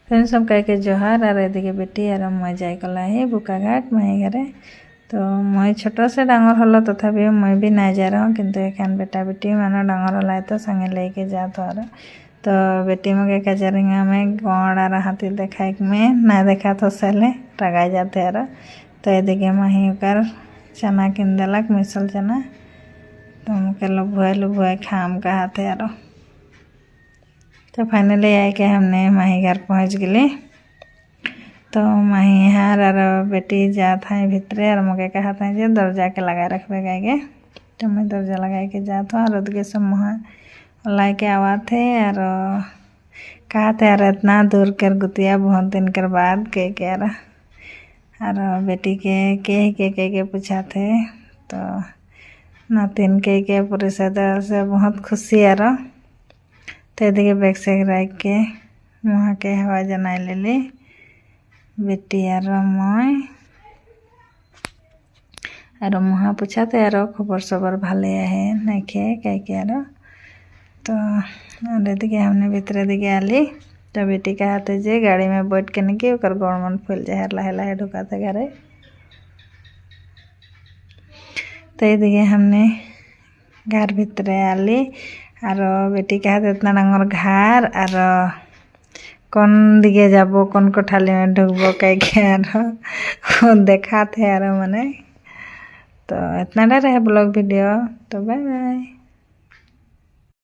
फिर सब कह के जोहार और एदिके बेटी और मैं जाए कला ही बुकाघाट माई घरे। तो मैं छोट से डांगर हल तथापि मैं भी ना जा रहा किंतु एखान बेटा बेटी मान डांगर हल तो संगे लेके जा तो बेटी मगे कचरिंगा में गौड़ और हाथी देखा में ना देखा तो सले रगा जाते और तो एदिके माही कर चना किन दिलक मिसल चना तो मुके लुभुए खाम कहते और तो फाइनली आए के हमने माही घर पहुँच गए। तो माही हार और बेटी जात हैं भितरे और मुके कहते हैं जे दरजा के लगाए रखबे गाएगे। तो मैं दरजा लगाए के जात हूँ और उदगे सब मुँह लाई के आवात है और कहते यार इतना दूर कर गुतिया बहुत दिन कर बाद के और बेटी के पूछाते तो नातिन के पूरे से बहुत खुशी और तो दिखे बैग से रख के मुँह के हवा जनाई लेली बेटी और मैं मुँह पूछाते और खबर सबर भाले है नाखे कह तो दिखे हमने भीतर दिखे आली तो बेटी कहते जे गाड़ी में बैठ के निके गोड़ मन फूल जाए लाहे लाहे ढुकाते घरे। तो दिखे हमने घर भीतर आली और बेटी कहते इतना डांगर घर और कौन दिखे जाबो कौन कोठाली में ढुकबो कह देखा थे और मने तो इतना रहे ब्लॉग वीडियो तो बाय बाय।